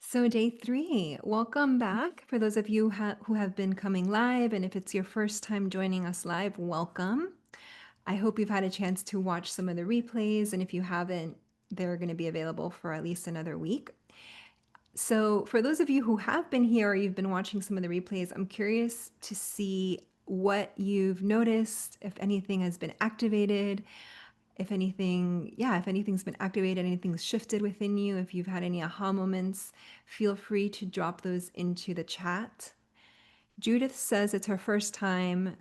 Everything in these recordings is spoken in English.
So, day three, welcome back. For those of you who have been coming live, and if it's your first time joining us live, welcome. I hope you've had a chance to watch some of the replays, and if you haven't, they're going to be available for at least another week. So, for those of you who have been here or you've been watching some of the replays, I'm curious to see what you've noticed, if anything has been activated, if anything, yeah, if anything's been activated, anything's shifted within you, if you've had any aha moments, feel free to drop those into the chat. Judith says it's her first time,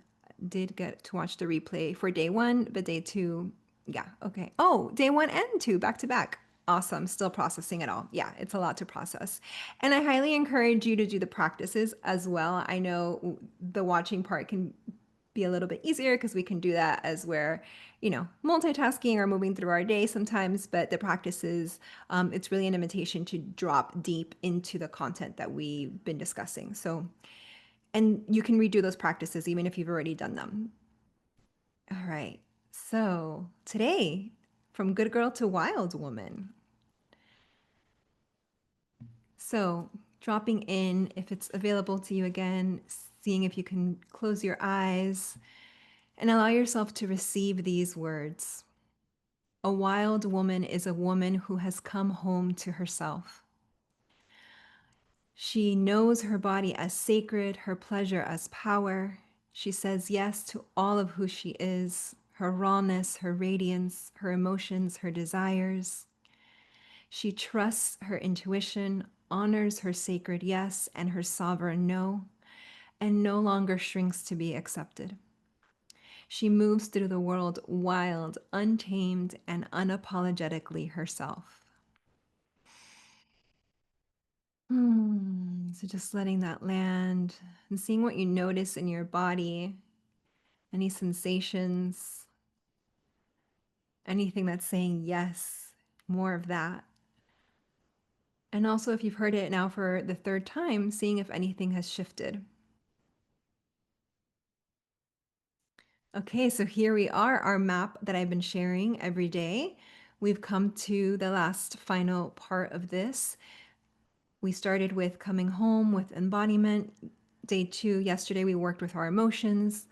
did get to watch the replay for day one, but day two, yeah, okay. Oh, day one and two, back to back. Awesome. Still processing it all. Yeah, it's a lot to process. And I highly encourage you to do the practices as well. I know the watching part can be a little bit easier because we can do that as we're, multitasking or moving through our day sometimes. But the practices, it's really an invitation to drop deep into the content that we've been discussing. So, and you can redo those practices even if you've already done them. All right. So today, from good girl to wild woman. So dropping in, if it's available to you again, seeing if you can close your eyes and allow yourself to receive these words. A wild woman is a woman who has come home to herself. She knows her body as sacred, her pleasure as power. She says yes to all of who she is, her rawness, her radiance, her emotions, her desires. She trusts her intuition, honors her sacred yes and her sovereign no, and no longer shrinks to be accepted. She moves through the world wild, untamed, and unapologetically herself. So just letting that land and seeing what you notice in your body, any sensations, anything that's saying yes, more of that. And also, if you've heard it now for the third time, seeing if anything has shifted. Okay, so here we are, our map that I've been sharing every day. We've come to the last final part of this. We started with coming home with embodiment. Day two, yesterday, we worked with our emotions.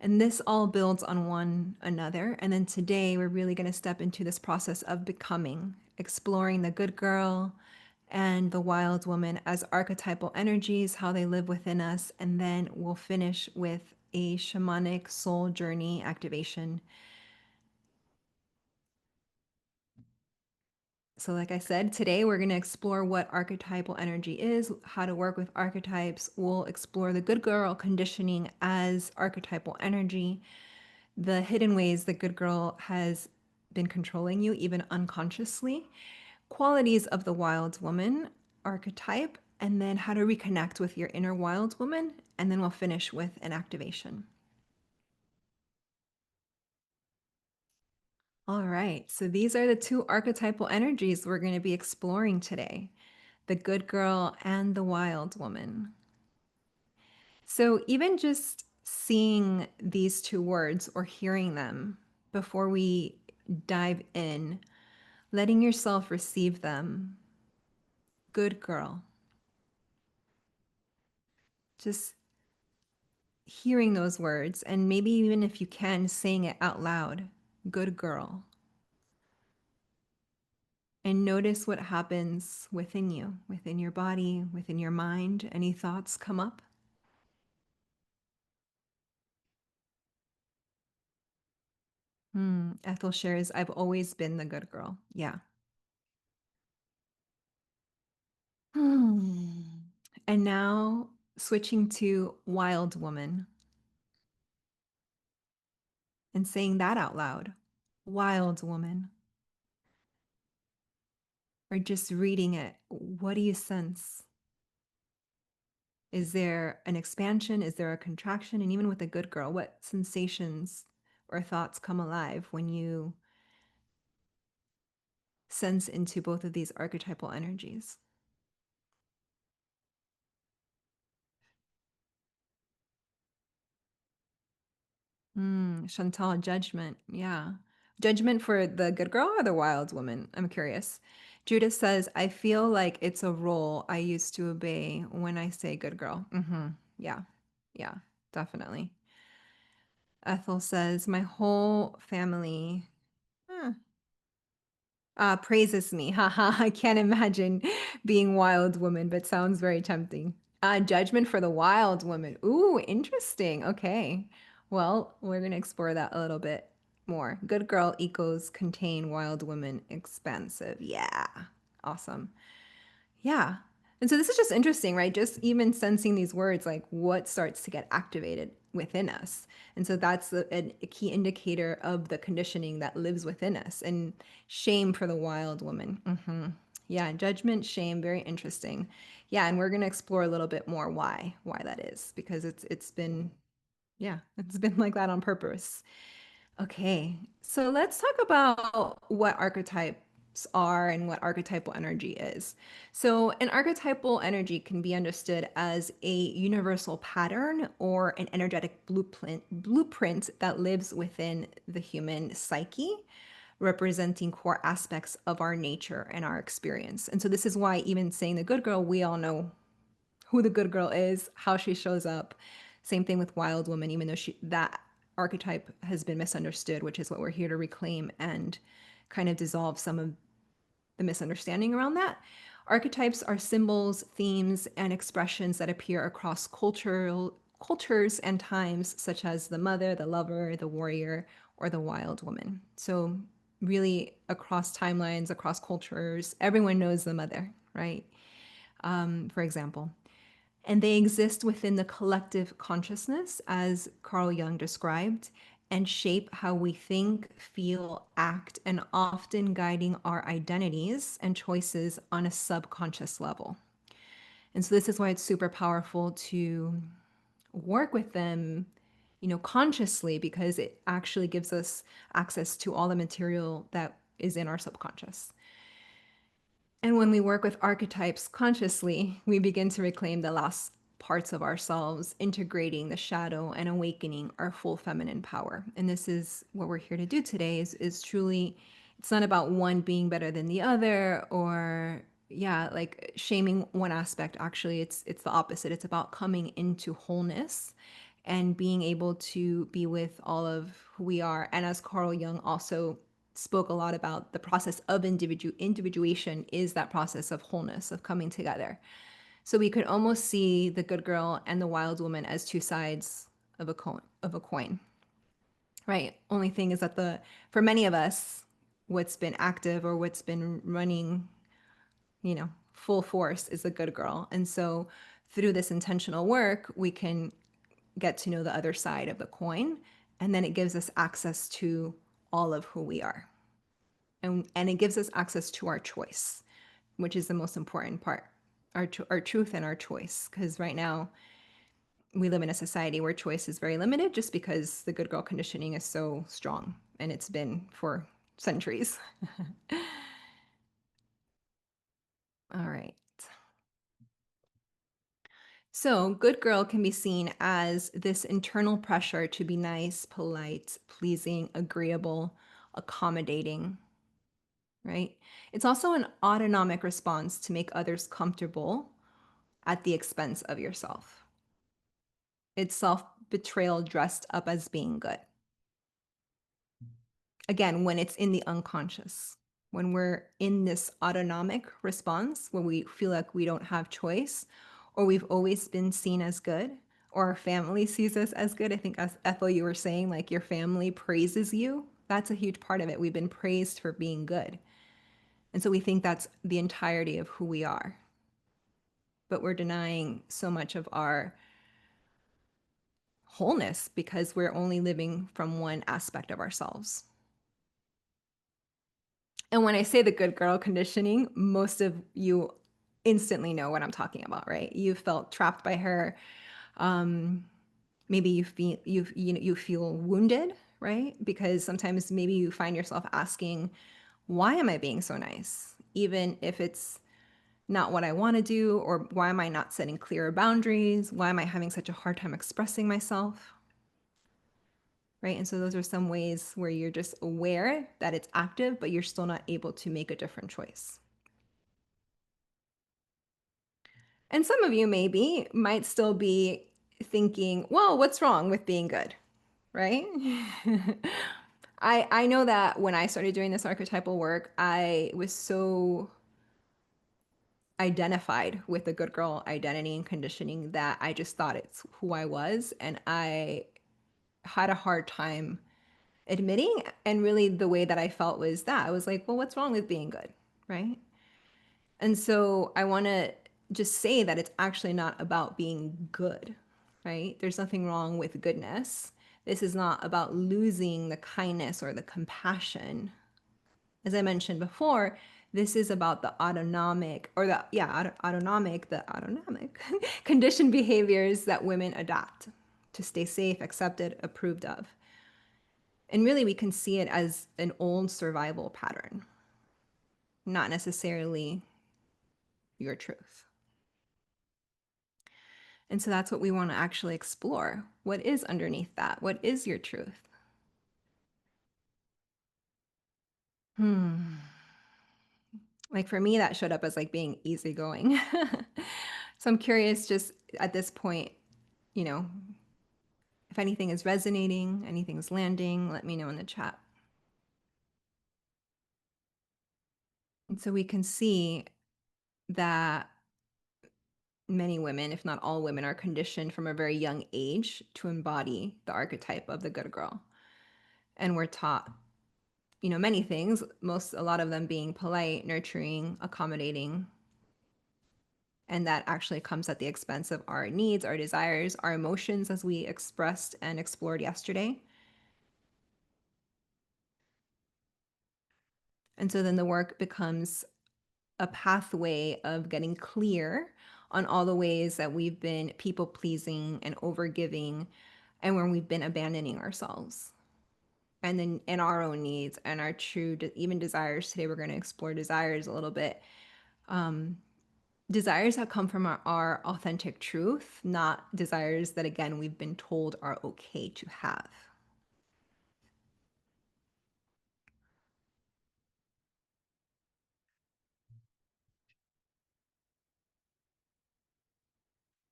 And this all builds on one another. And then today, we're really going to step into this process of becoming, exploring the good girl and the wild woman as archetypal energies, how they live within us. And then we'll finish with a shamanic soul journey activation. So, like I said, today we're going to explore what archetypal energy is, how to work with archetypes. We'll explore the good girl conditioning as archetypal energy, the hidden ways the good girl has been controlling you, even unconsciously, qualities of the wild woman archetype, and then how to reconnect with your inner wild woman. And then we'll finish with an activation. All right, so these are the two archetypal energies we're going to be exploring today, the good girl and the wild woman. So even just seeing these two words or hearing them before we dive in, letting yourself receive them. Good girl. Just hearing those words, and maybe even if you can, saying it out loud. Good girl. And notice what happens within you, within your body, within your mind. Any thoughts come up? Ethel shares, I've always been the good girl. Yeah. And now switching to wild woman and saying that out loud. Wild woman. Or just reading it. What do you sense? Is there an expansion? Is there a contraction? And even with a good girl, what sensations or thoughts come alive when you sense into both of these archetypal energies? Chantal, judgment. Yeah. Judgment for the good girl or the wild woman? I'm curious. Judith says, I feel like it's a role I used to obey when I say good girl. Yeah, yeah, definitely. Ethel says, my whole family huh, praises me. Haha, I can't imagine being wild woman, but sounds very tempting. Judgment for the wild woman. Ooh, interesting. Okay. Well, we're going to explore that a little bit more. Good girl equals contain wild woman expansive. Yeah. Awesome. Yeah. And so this is just interesting, right? Just even sensing these words, like what starts to get activated within us. And so that's a key indicator of the conditioning that lives within us. And shame for the wild woman. Yeah, judgment, shame, very interesting. Yeah, and we're going to explore a little bit more why that is, because it's been yeah, it's been like that on purpose. Okay, so let's talk about what archetypes are and what archetypal energy is. So, an archetypal energy can be understood as a universal pattern or an energetic blueprint that lives within the human psyche, representing core aspects of our nature and our experience. And so, this is why, even saying the good girl, we all know who the good girl is, how she shows up. Same thing with Wild Woman, even though that archetype has been misunderstood, which is what we're here to reclaim and kind of dissolve some of the misunderstanding around that. Archetypes are symbols, themes, and expressions that appear across cultures and times, such as the mother, the lover, the warrior, or the wild woman. So really across timelines, across cultures, everyone knows the mother, right? For example. And they exist within the collective consciousness, as Carl Jung described, and shape how we think, feel, act, and often guiding our identities and choices on a subconscious level. And so, this is why it's super powerful to work with them, consciously, because it actually gives us access to all the material that is in our subconscious. And when we work with archetypes consciously, we begin to reclaim the lost parts of ourselves, integrating the shadow and awakening our full feminine power. And this is what we're here to do today is truly, it's not about one being better than the other or yeah, like shaming one aspect. Actually, it's the opposite. It's about coming into wholeness and being able to be with all of who we are. And as Carl Jung also spoke a lot about, the process of individuation is that process of wholeness, of coming together. So we could almost see the good girl and the wild woman as two sides of a coin, right? Only thing is that for many of us, what's been active or what's been running, full force is the good girl. And so through this intentional work, we can get to know the other side of the coin, and then it gives us access to all of who we are. And it gives us access to our choice, which is the most important part, our truth and our choice. Because right now we live in a society where choice is very limited just because the good girl conditioning is so strong and it's been for centuries. All right. So, good girl can be seen as this internal pressure to be nice, polite, pleasing, agreeable, accommodating, right? It's also an autonomic response to make others comfortable at the expense of yourself. It's self betrayal dressed up as being good. Again, when it's in the unconscious, when we're in this autonomic response, when we feel like we don't have choice, or we've always been seen as good, or our family sees us as good. I think, as Ethel, you were saying, like your family praises you. That's a huge part of it. We've been praised for being good. And so we think that's the entirety of who we are. But we're denying so much of our wholeness because we're only living from one aspect of ourselves. And when I say the good girl conditioning, most of you instantly know what I'm talking about, right? You felt trapped by her. Um, Maybe you feel wounded, right? Because sometimes maybe you find yourself asking, why am I being so nice? Even if it's not what I want to do, or why am I not setting clearer boundaries? Why am I having such a hard time expressing myself? Right? And so those are some ways where you're just aware that it's active, but you're still not able to make a different choice. And some of you maybe might still be thinking, well, what's wrong with being good? Right? I know that when I started doing this archetypal work, I was so identified with the good girl identity and conditioning that I just thought it's who I was. And I had a hard time admitting. And really, the way that I felt was that I was like, well, what's wrong with being good? Right. And so I want to just say that it's actually not about being good. Right. There's nothing wrong with goodness. This is not about losing the kindness or the compassion. As I mentioned before, this is about the autonomic or the autonomic conditioned behaviors that women adopt to stay safe, accepted, approved of. And really, we can see it as an old survival pattern, not necessarily your truth. And so that's what we want to actually explore. What is underneath that? What is your truth? Hmm. Like for me, that showed up as like being easygoing. So I'm curious, just at this point, you know, if anything is resonating, anything's landing, let me know in the chat. And so we can see that many women, if not all women, are conditioned from a very young age to embody the archetype of the good girl. And we're taught, many things, a lot of them being polite, nurturing, accommodating. And that actually comes at the expense of our needs, our desires, our emotions, as we expressed and explored yesterday. And so then the work becomes a pathway of getting clear on all the ways that we've been people pleasing and overgiving and when we've been abandoning ourselves and then in our own needs and our true even desires. Today we're going to explore desires a little bit. Desires that come from our authentic truth, not desires that again we've been told are okay to have.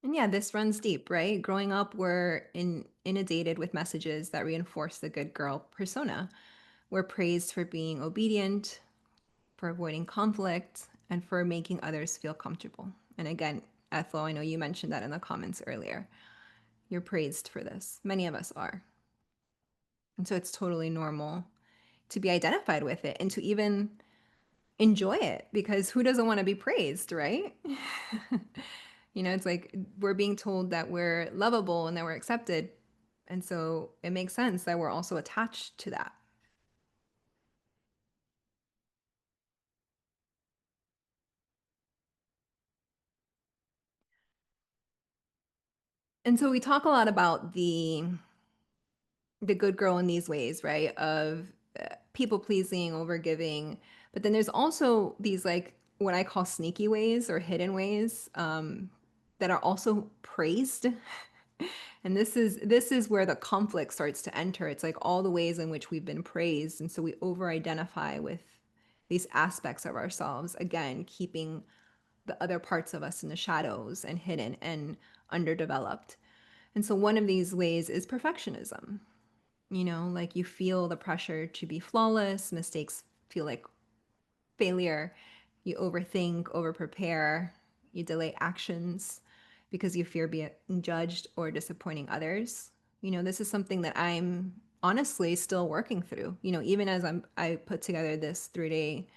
And yeah, this runs deep, right? Growing up, we're inundated with messages that reinforce the good girl persona. We're praised for being obedient, for avoiding conflict, and for making others feel comfortable. And again, Ethel, I know you mentioned that in the comments earlier. You're praised for this. Many of us are. And so it's totally normal to be identified with it and to even enjoy it because who doesn't want to be praised, right? It's like we're being told that we're lovable and that we're accepted. And so it makes sense that we're also attached to that. And so we talk a lot about the good girl in these ways, right? Of people pleasing, over giving. But then there's also these like what I call sneaky ways or hidden ways that are also praised. And this is where the conflict starts to enter. It's like all the ways in which we've been praised. And so we over identify with these aspects of ourselves, again, keeping the other parts of us in the shadows and hidden and underdeveloped. And so one of these ways is perfectionism. Like you feel the pressure to be flawless, mistakes feel like failure, you overthink, over prepare, you delay actions because you fear being judged or disappointing others. This is something that I'm honestly still working through. Even as I put together this 3-day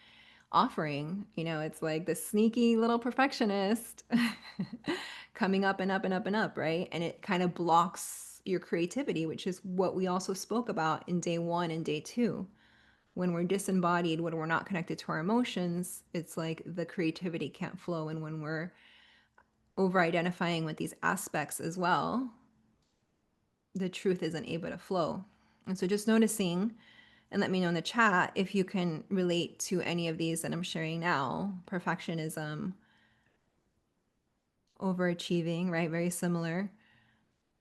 offering, it's like the sneaky little perfectionist coming up and up and up and up, right? And it kind of blocks your creativity, which is what we also spoke about in day 1 and day 2. When we're disembodied, when we're not connected to our emotions, it's like the creativity can't flow. And when we're over identifying with these aspects as well, the truth isn't able to flow. And so just noticing, and let me know in the chat if you can relate to any of these that I'm sharing now. Perfectionism, overachieving, right? Very similar.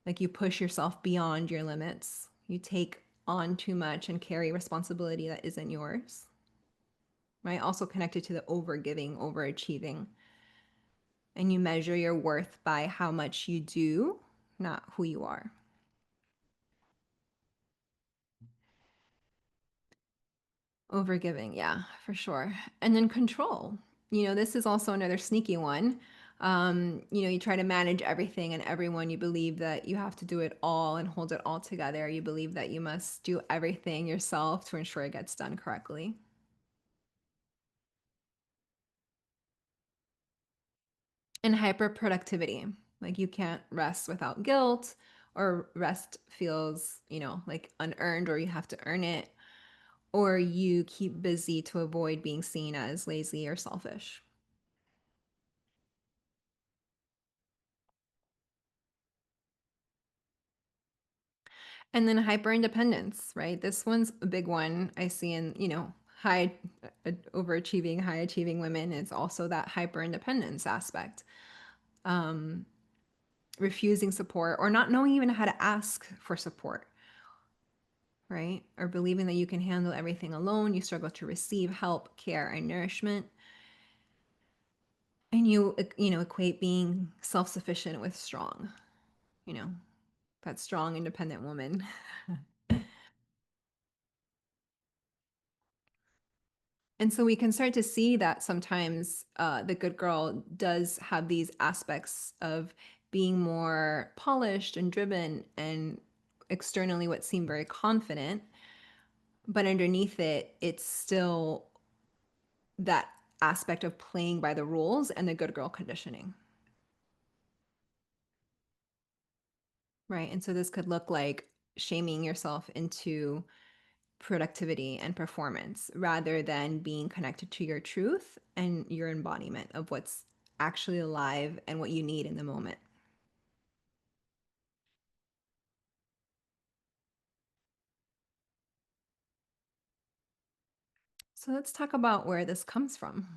Like you push yourself beyond your limits. You take on too much and carry responsibility that isn't yours, right? Also connected to the overgiving, overachieving. And you measure your worth by how much you do, not who you are. Overgiving, yeah, for sure. And then control. This is also another sneaky one. You try to manage everything and everyone. You believe that you have to do it all and hold it all together. You believe that you must do everything yourself to ensure it gets done correctly. And hyperproductivity. Like you can't rest without guilt, or rest feels, like unearned, or you have to earn it, or you keep busy to avoid being seen as lazy or selfish. And then hyper independence, right? This one's a big one I see in, high overachieving, high achieving women. It's also that hyper independence aspect. Um, Refusing support or not knowing even how to ask for support, right? Or believing that you can handle everything alone. You struggle to receive help, care, and nourishment. And you equate being self-sufficient with strong, you know, that strong, independent woman. And so we can start to see that sometimes the good girl does have these aspects of being more polished and driven and externally what seem very confident, but underneath it, it's still that aspect of playing by the rules and the good girl conditioning, right? And so this could look like shaming yourself into productivity and performance rather than being connected to your truth and your embodiment of what's actually alive and what you need in the moment. So let's talk about where this comes from.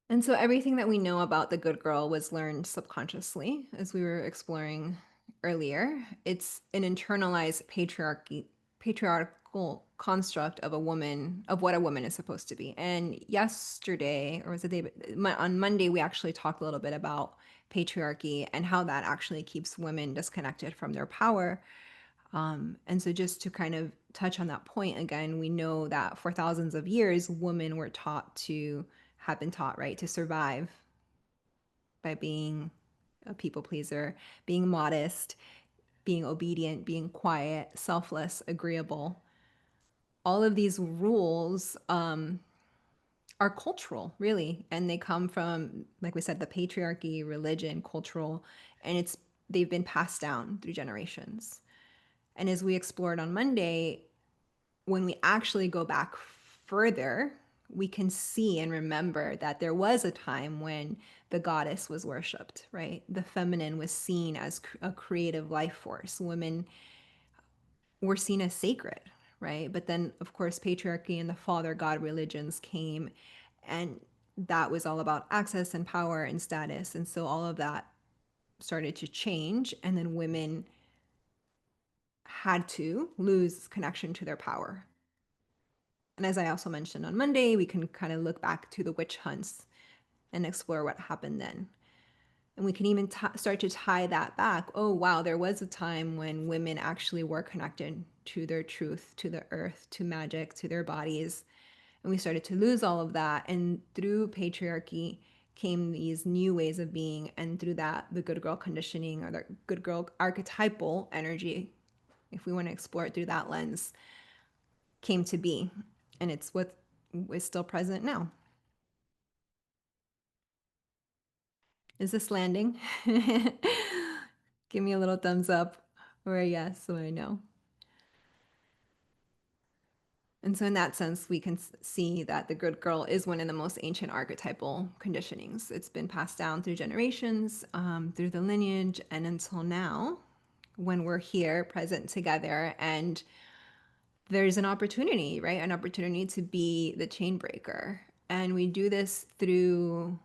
And so everything that we know about the good girl was learned subconsciously, as we were exploring earlier. It's an internalized patriarchal construct of a woman, of what a woman is supposed to be. And yesterday, or was it the day, on Monday, we actually talked a little bit about patriarchy and how that actually keeps women disconnected from their power. And so, just to kind of touch on that point again, we know that for thousands of years, women were taught to have been taught, right, to survive by being a people pleaser, being modest, being obedient, being quiet, selfless, agreeable. All of these rules are cultural, really, and they come from, like we said, the patriarchy, religion, cultural, and they've been passed down through generations. And as we explored on Monday, when we actually go back further, we can see and remember that there was a time when the goddess was worshipped, right? The feminine was seen as a creative life force. Women were seen as sacred, right? But then, of course, patriarchy and the father god religions came, and that was all about access and power and status. And so all of that started to change, and then women had to lose connection to their power. And as I also mentioned on Monday, we can kind of look back to the witch hunts and explore what happened then. And we can even start to tie that back. Oh, wow, there was a time when women actually were connected to their truth, to the earth, to magic, to their bodies. And we started to lose all of that. And through patriarchy came these new ways of being. And through that, the good girl conditioning, or the good girl archetypal energy, if we want to explore it through that lens, came to be. And it's what is still present now. Is this landing? Give me a little thumbs up or a yes so I know. And so, in that sense, we can see that the good girl is one of the most ancient archetypal conditionings. It's been passed down through generations, through the lineage, and until now, when we're here present together, and there's an opportunity, right? An opportunity to be the chain breaker. And we do this through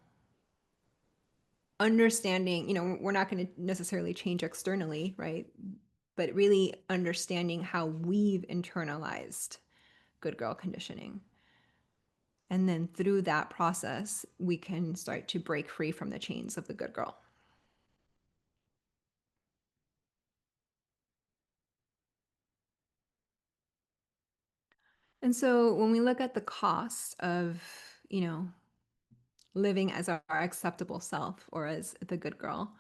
understanding, we're not going to necessarily change externally, right? But really understanding how we've internalized good girl conditioning And then through that process, we can start to break free from the chains of the good girl. And so when we look at the cost of, you know, living as our acceptable self or as the good girl,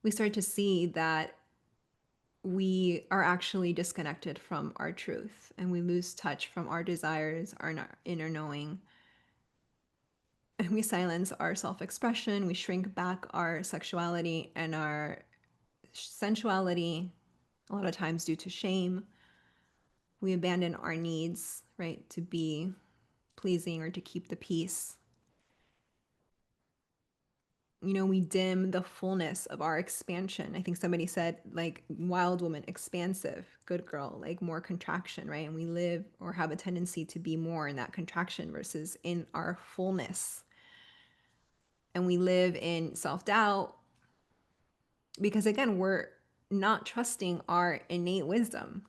we start to see that we are actually disconnected from our truth and we lose touch from our desires, our inner knowing. And we silence our self expression, we shrink back our sexuality and our sensuality, a lot of times due to shame. We abandon our needs, right, to be pleasing or to keep the peace. You know, we dim the fullness of our expansion. I think somebody said, like, wild woman, expansive, good girl, like more contraction, right? And we live or have a tendency to be more in that contraction versus in our fullness. And we live in self doubt because, again, we're not trusting our innate wisdom.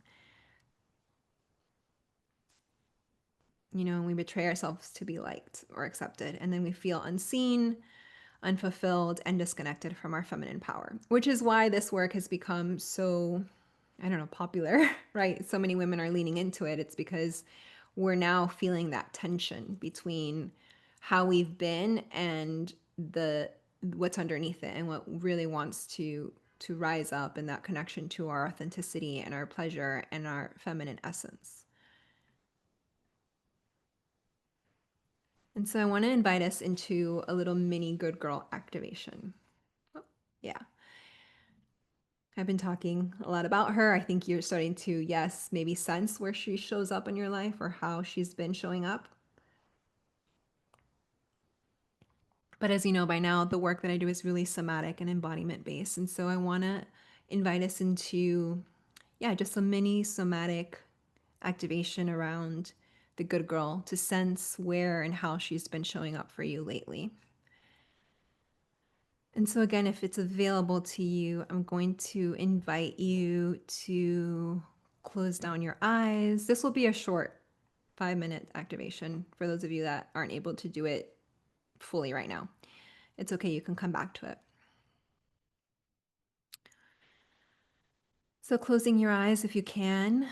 You know, we betray ourselves to be liked or accepted, and then we feel unseen, unfulfilled, and disconnected from our feminine power, which is why this work has become so, I don't know, popular, right? So many women are leaning into it. It's because we're now feeling that tension between how we've been and the what's underneath it and what really wants to rise up in that connection to our authenticity and our pleasure and our feminine essence. And so I want to invite us into a little mini good girl activation. Oh, yeah. I've been talking a lot about her. I think you're starting to, yes, maybe sense where she shows up in your life or how she's been showing up. But as you know by now, the work that I do is really somatic and embodiment based. And so I want to invite us into, yeah, just a mini somatic activation around the good girl to sense where and how she's been showing up for you lately. And so, again, if it's available to you, I'm going to invite you to close down your eyes. This will be a short 5-minute activation for those of you that aren't able to do it fully right now. It's okay, you can come back to it. So, closing your eyes if you can,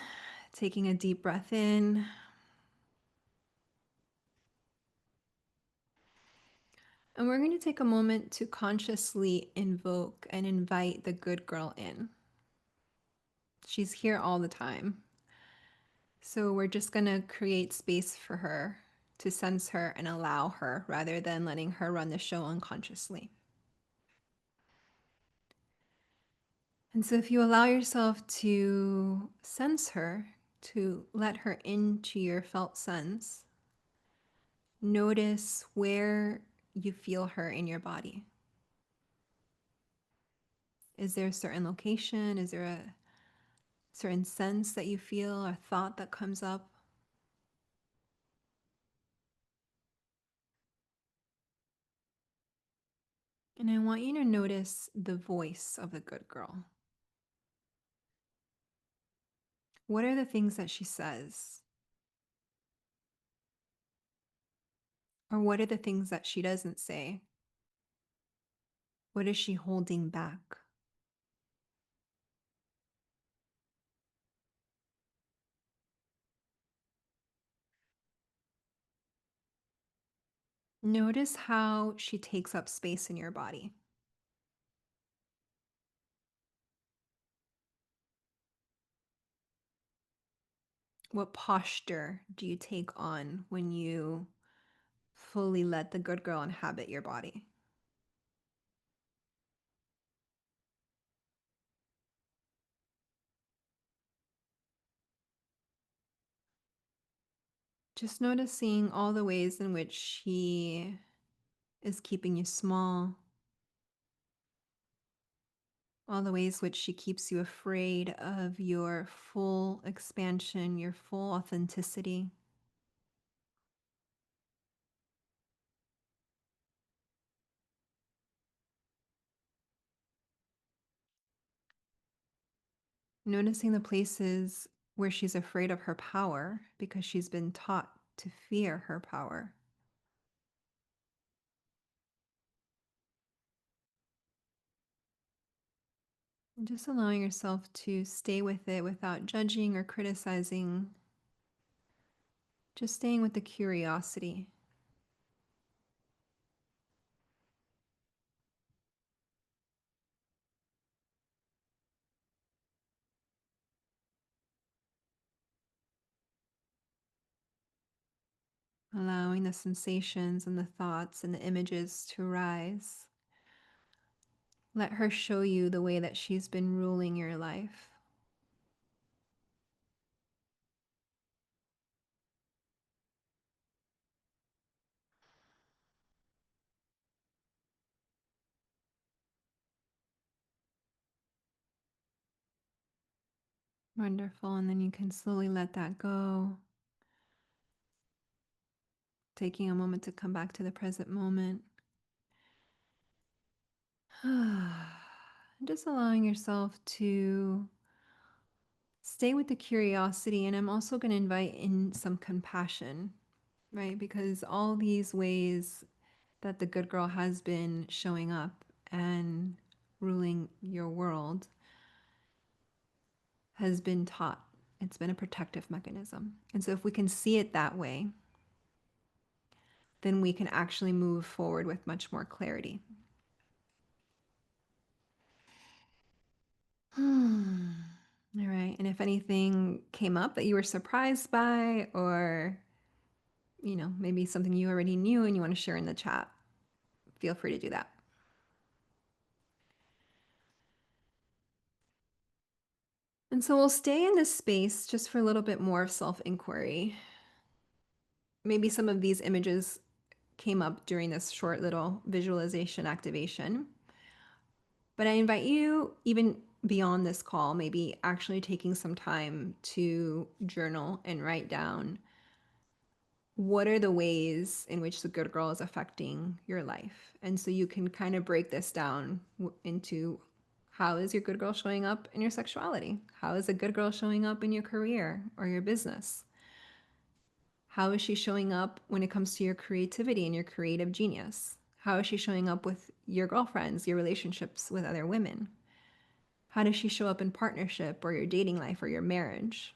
taking a deep breath in. And we're going to take a moment to consciously invoke and invite the good girl in. She's here all the time. So we're just going to create space for her to sense her and allow her rather than letting her run the show unconsciously. And so if you allow yourself to sense her, to let her into your felt sense, notice where you feel her in your body. Is there a certain location? Is there a certain sense that you feel or thought that comes up? And I want you to notice the voice of the good girl. What are the things that she says? Or what are the things that she doesn't say? What is she holding back? Notice how she takes up space in your body. What posture do you take on when you fully let the good girl inhabit your body? Just noticing all the ways in which she is keeping you small, all the ways which she keeps you afraid of your full expansion, your full authenticity. Noticing the places where she's afraid of her power because she's been taught to fear her power. Just allowing yourself to stay with it without judging or criticizing, just staying with the curiosity. Allowing the sensations and the thoughts and the images to rise. Let her show you the way that she's been ruling your life. Wonderful. And then you can slowly let that go, taking a moment to come back to the present moment. Just allowing yourself to stay with the curiosity. And I'm also going to invite in some compassion, right? Because all these ways that the good girl has been showing up and ruling your world has been taught. It's been a protective mechanism. And so if we can see it that way, then we can actually move forward with much more clarity. All right. And if anything came up that you were surprised by, or, maybe something you already knew and you want to share in the chat, feel free to do that. And so we'll stay in this space just for a little bit more self inquiry. Maybe some of these images came up during this short little visualization activation. But I invite you, even beyond this call, maybe actually taking some time to journal and write down what are the ways in which the good girl is affecting your life. And so you can kind of break this down into how is your good girl showing up in your sexuality? How is a good girl showing up in your career or your business? How is she showing up when it comes to your creativity and your creative genius? How is she showing up with your girlfriends, your relationships with other women? How does she show up in partnership or your dating life or your marriage?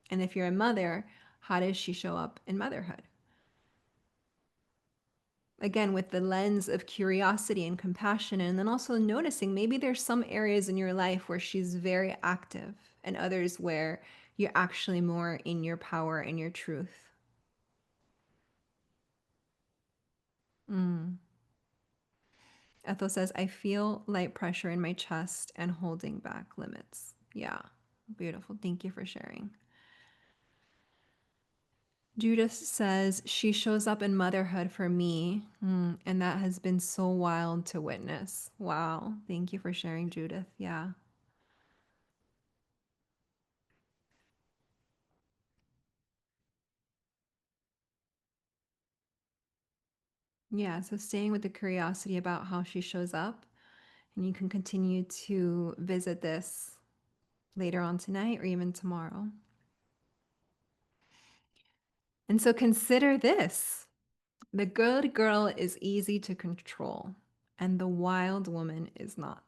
And if you're a mother, how does she show up in motherhood? Again, with the lens of curiosity and compassion, and then also noticing maybe there's some areas in your life where she's very active and others where you're actually more in your power and your truth. Mm. Ethel says, I feel light pressure in my chest and holding back limits. Yeah, beautiful. Thank you for sharing. Judith says, she shows up in motherhood for me, and that has been so wild to witness. Wow. Thank you for sharing, Judith. Yeah. Yeah. So staying with the curiosity about how she shows up, and you can continue to visit this later on tonight or even tomorrow. And so consider this. The good girl is easy to control, and the wild woman is not.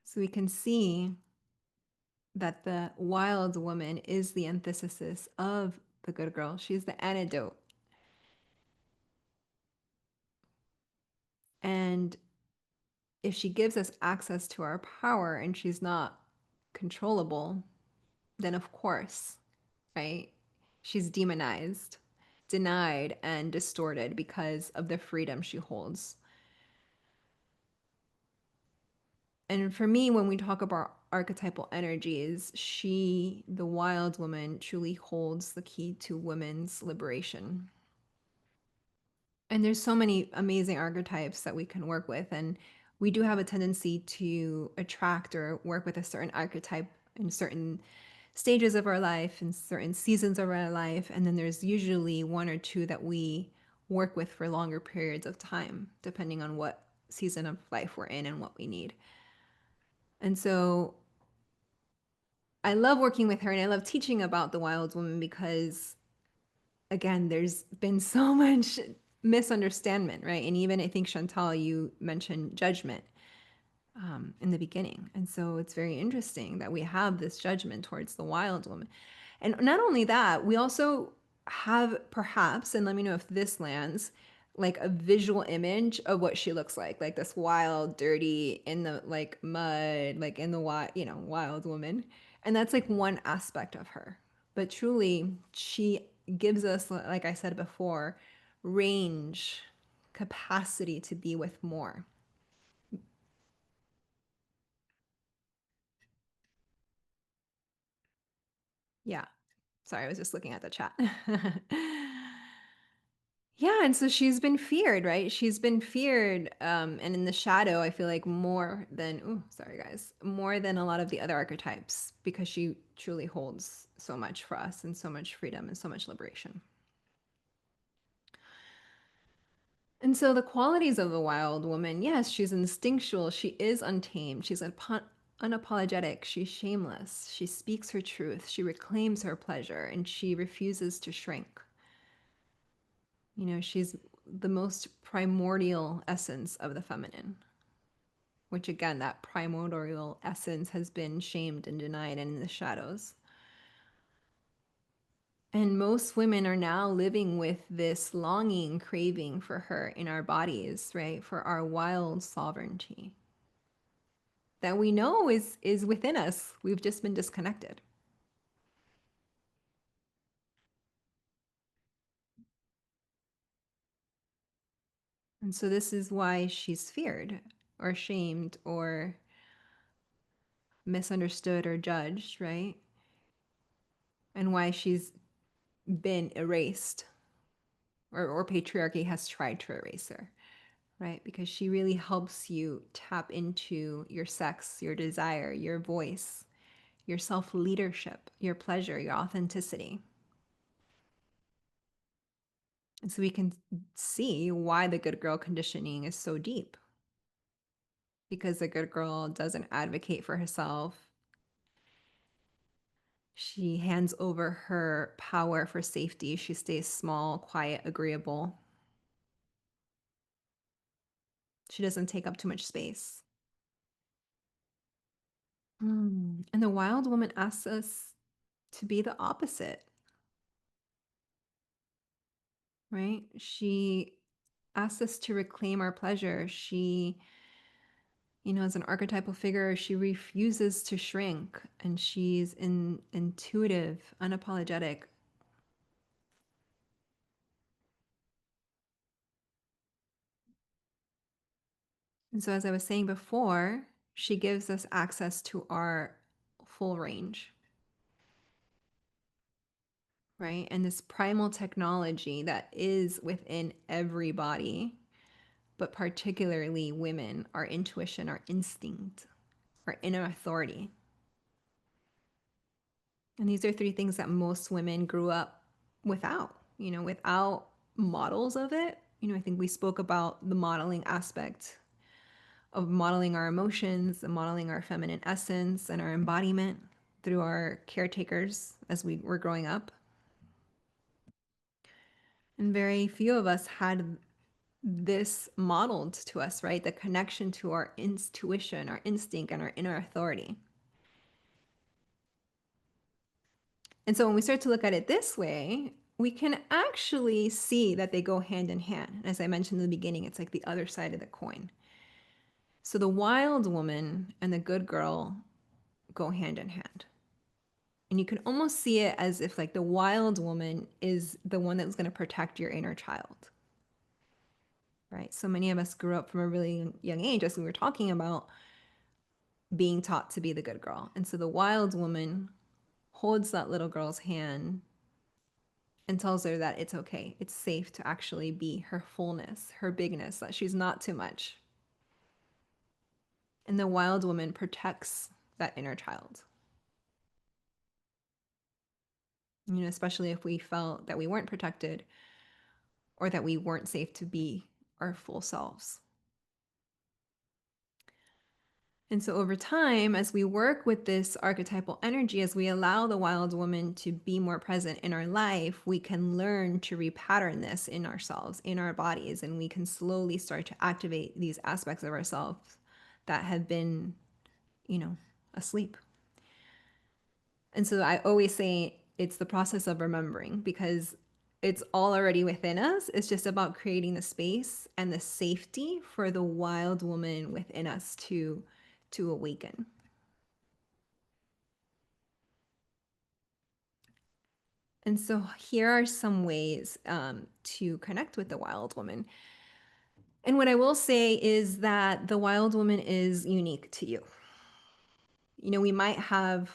So we can see that the wild woman is the antithesis of the good girl. She's the antidote. And if she gives us access to our power and she's not controllable, then of course, right? She's demonized, denied, and distorted because of the freedom she holds. And for me, when we talk about archetypal energies, she, the wild woman, truly holds the key to women's liberation. And there's so many amazing archetypes that we can work with. And we do have a tendency to attract or work with a certain archetype in certain stages of our life, in certain seasons of our life. And then there's usually one or two that we work with for longer periods of time, depending on what season of life we're in and what we need. And so I love working with her and I love teaching about the wild woman because, again, there's been so much misunderstanding, right? And even I think Chantal, you mentioned judgment in the beginning. And so it's very interesting that we have this judgment towards the wild woman. And not only that, we also have perhaps, and let me know if this lands, like a visual image of what she looks like this wild, dirty, in the like mud, like in the wild, wild woman. And that's like one aspect of her. But truly, she gives us, like I said before, range, capacity to be with more. Yeah. Sorry, I was just looking at the chat. Yeah, and so she's been feared, right? She's been feared, and in the shadow, I feel like more than, oh, sorry guys, more than a lot of the other archetypes, because she truly holds so much for us and so much freedom and so much liberation. And so the qualities of the wild woman, yes, she's instinctual, she is untamed, she's unapologetic, she's shameless, she speaks her truth, she reclaims her pleasure, and she refuses to shrink. She's the most primordial essence of the feminine, which again, that primordial essence has been shamed and denied and in the shadows. And most women are now living with this longing, craving for her in our bodies, right? For our wild sovereignty that we know is within us. We've just been disconnected. And so this is why she's feared or shamed or misunderstood or judged, right? And why she's been erased, or patriarchy has tried to erase her, right? Because she really helps you tap into your sex, your desire, your voice, your self leadership, your pleasure, your authenticity. And so we can see why the good girl conditioning is so deep, because the good girl doesn't advocate for herself. She hands over her power for safety. She stays small, quiet, agreeable. She doesn't take up too much space. And the wild woman asks us to be the opposite, right? She asks us to reclaim our pleasure. She, as an archetypal figure, she refuses to shrink, and she's intuitive, unapologetic. And so, as I was saying before, she gives us access to our full range, right? And this primal technology that is within everybody, but particularly women, our intuition, our instinct, our inner authority. And these are three things that most women grew up without, without models of it. I think we spoke about the modeling aspect of modeling our emotions and modeling our feminine essence and our embodiment through our caretakers as we were growing up. And very few of us had this modeled to us, right? The connection to our intuition, our instinct, and our inner authority. And so when we start to look at it this way, we can actually see that they go hand in hand. As I mentioned in the beginning, it's like the other side of the coin. So the wild woman and the good girl go hand in hand. And you can almost see it as if like the wild woman is the one that's going to protect your inner child. Right? So many of us grew up from a really young age, as we were talking about, being taught to be the good girl. And so the wild woman holds that little girl's hand and tells her that it's okay. It's safe to actually be her fullness, her bigness, that she's not too much. And the wild woman protects that inner child. Especially if we felt that we weren't protected or that we weren't safe to be our full selves. And so over time, as we work with this archetypal energy, as we allow the wild woman to be more present in our life, we can learn to repattern this in ourselves, in our bodies, and we can slowly start to activate these aspects of ourselves that have been, you know, asleep. And so I always say it's the process of remembering because it's all already within us. It's just about creating the space and the safety for the wild woman within us to awaken. And so here are some ways to connect with the wild woman. And what I will say is that the wild woman is unique to you. You know, we might have,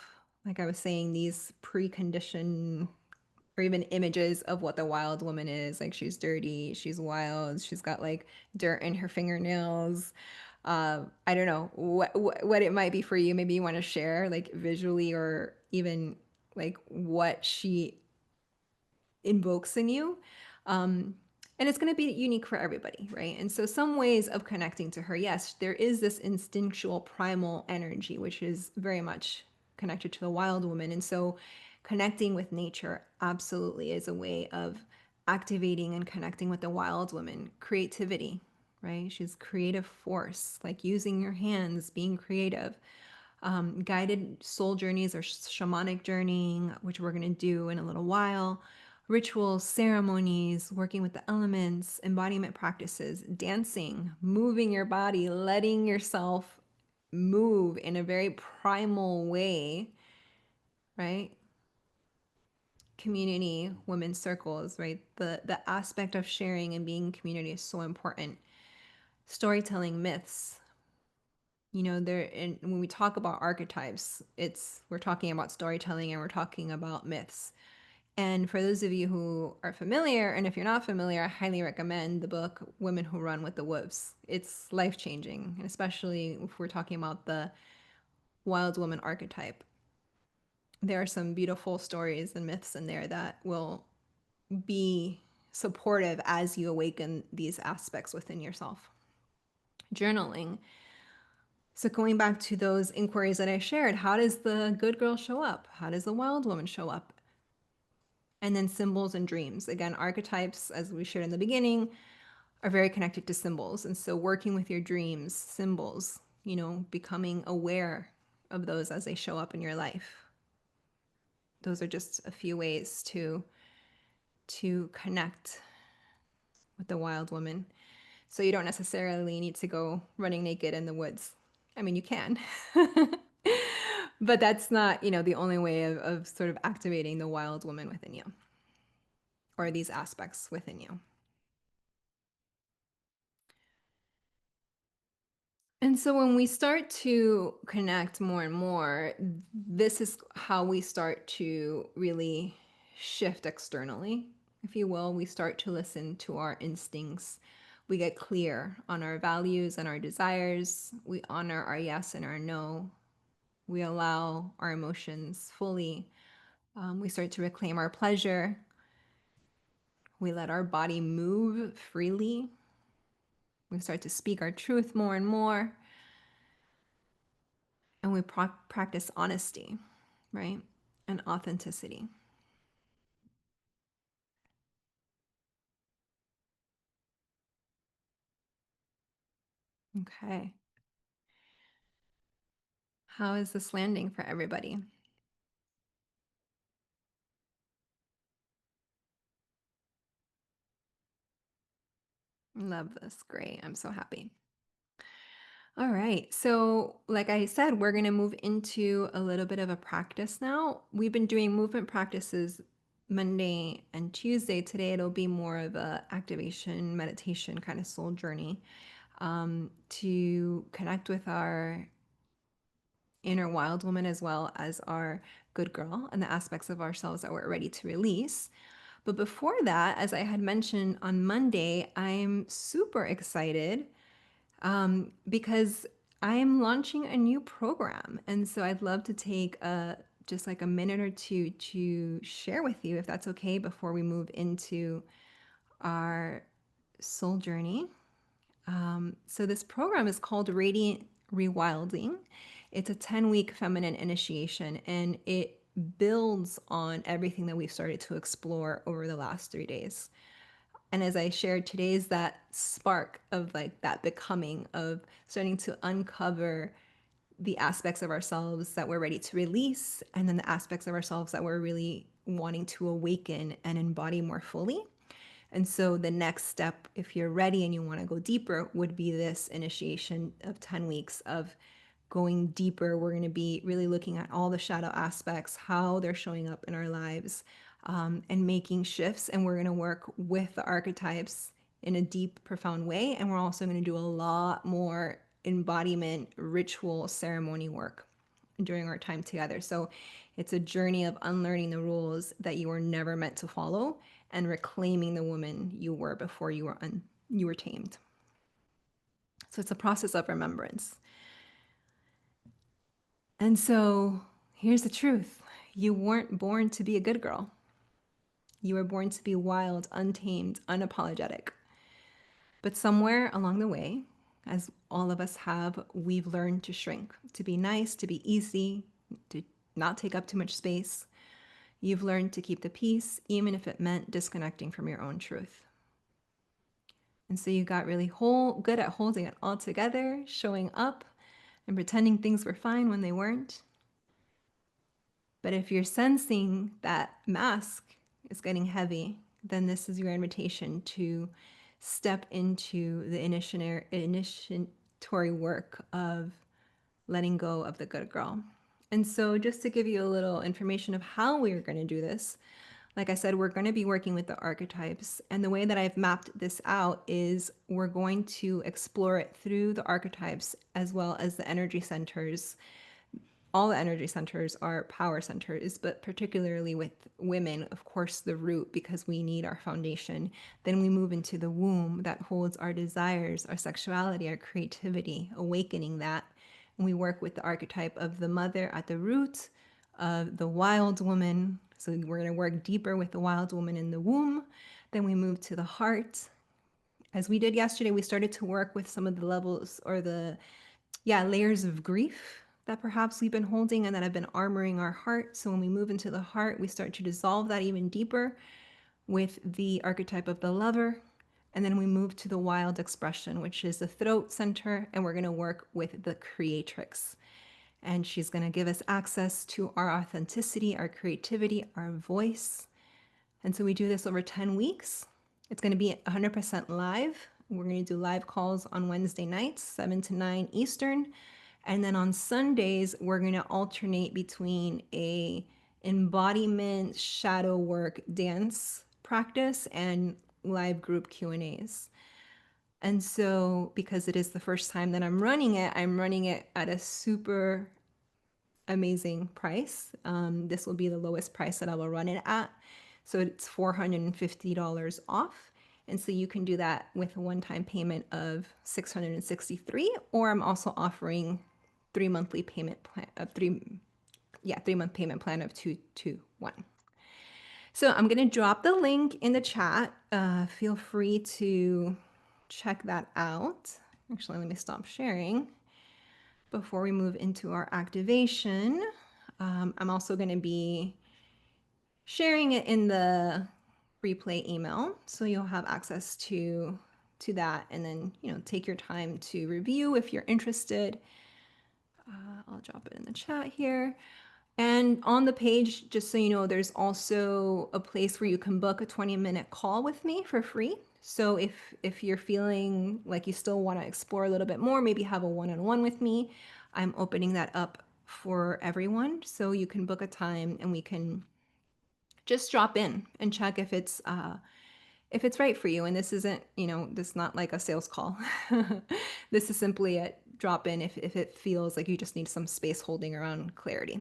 like I was saying, these preconditioned or even images of what the wild woman is. Like she's dirty, she's wild, she's got like dirt in her fingernails. I don't know what it might be for you. Maybe you want to share like visually or even like what she invokes in you. Um, and it's going to be unique for everybody, right? And so, some ways of connecting to her, yes, there is this instinctual primal energy, which is very much connected to the wild woman. And so, connecting with nature absolutely is a way of activating and connecting with the wild woman. Creativity, right? She's creative force, like using your hands, being creative. Guided soul journeys or shamanic journeying, which we're going to do in a little while, rituals, ceremonies, working with the elements, embodiment practices, dancing, moving your body, letting yourself move in a very primal way, right? Community, women's circles, right? The aspect of sharing and being in community is so important. Storytelling, myths, you know, there, and when we talk about archetypes, we're talking about storytelling and we're talking about myths. And for those of you who are familiar, and if you're not familiar, I highly recommend the book Women Who Run with the Wolves. It's life changing, and especially if we're talking about the wild woman archetype. There are some beautiful stories and myths in there that will be supportive as you awaken these aspects within yourself. Journaling. So, going back to those inquiries that I shared, how does the good girl show up? How does the wild woman show up? And then symbols and dreams. Again, archetypes, as we shared in the beginning, are very connected to symbols. And so, working with your dreams, symbols, you know, becoming aware of those as they show up in your life. Those are just a few ways to connect with the wild woman. So you don't necessarily need to go running naked in the woods. I mean, you can. But that's not, you know, the only way of sort of activating the wild woman within you or these aspects within you. And so when we start to connect more and more, this is how we start to really shift externally, if you will. We start to listen to our instincts. We get clear on our values and our desires. We honor our yes and our no. We allow our emotions fully. We start to reclaim our pleasure. We let our body move freely. We start to speak our truth more and more. And we practice honesty, right? And authenticity. Okay. How is this landing for everybody? Love this. Great. I'm so happy. All right. So, like I said, we're going to move into a little bit of a practice now. We've been doing movement practices Monday and Tuesday. Today, it'll be more of a activation, meditation kind of soul journey to connect with our inner wild woman as well as our good girl and the aspects of ourselves that we're ready to release. But before that, as I had mentioned on Monday, I'm super excited because I am launching a new program. And so I'd love to take just like a minute or two to share with you, if that's okay, before we move into our soul journey. So this program is called Rewilding. It's a 10-week feminine initiation, and it builds on everything that we've started to explore over the last 3 days. And as I shared, today is that spark of like that becoming, of starting to uncover the aspects of ourselves that we're ready to release, and then the aspects of ourselves that we're really wanting to awaken and embody more fully. And so the next step, if you're ready and you want to go deeper, would be this initiation of 10 weeks of going deeper. We're going to be really looking at all the shadow aspects, how they're showing up in our lives, and making shifts. And we're going to work with the archetypes in a deep, profound way. And we're also going to do a lot more embodiment, ritual, ceremony work during our time together. So it's a journey of unlearning the rules that you were never meant to follow and reclaiming the woman you were before you were tamed. So it's a process of remembrance. And so here's the truth. You weren't born to be a good girl. You were born to be wild, untamed, unapologetic. But somewhere along the way, as all of us have, we've learned to shrink, to be nice, to be easy, to not take up too much space. You've learned to keep the peace, even if it meant disconnecting from your own truth. And so you got really good at holding it all together, showing up, and pretending things were fine when they weren't. But if you're sensing that mask is getting heavy, then this is your invitation to step into the initiatory work of letting go of the good girl. And so just to give you a little information of how we're going to do this, like I said, we're going to be working with the archetypes. And the way that I've mapped this out is we're going to explore it through the archetypes as well as the energy centers. All the energy centers are power centers, but particularly with women, of course, the root, because we need our foundation. Then we move into the womb that holds our desires, our sexuality, our creativity, awakening that. And we work with the archetype of the mother at the root, of the wild woman. So we're going to work deeper with the wild woman in the womb. Then we move to the heart. As we did yesterday, we started to work with some of the levels or the layers of grief that perhaps we've been holding and that have been armoring our heart. So when we move into the heart, we start to dissolve that even deeper with the archetype of the lover. And then we move to the wild expression, which is the throat center, and we're going to work with the creatrix. And she's going to give us access to our authenticity, our creativity, our voice. And so we do this over 10 weeks. It's going to be 100% live. We're going to do live calls on Wednesday nights, 7 to 9 Eastern. And then on Sundays, we're going to alternate between a embodiment, shadow work, dance practice and live group Q&As. And so because it is the first time that I'm running it at a super amazing price. This will be the lowest price that I will run it at. So it's $450 off. And so you can do that with a one-time payment of $663, or I'm also offering 3-month payment plan of 3-month payment plan of 221. So I'm going to drop the link in the chat. Feel free to check that out. Actually, let me stop sharing before we move into our activation. I'm also going to be sharing it in the replay email, so you'll have access to that, and then take your time to review if you're interested. I'll drop it in the chat here. And on the page, just so you know, there's also a place where you can book a 20-minute call with me for free. So if you're feeling like you still want to explore a little bit more, maybe have a one-on-one with me, I'm opening that up for everyone. So you can book a time and we can just drop in and check if it's right for you. And this isn't, this is not like a sales call. This is simply a drop in if it feels like you just need some space holding around clarity.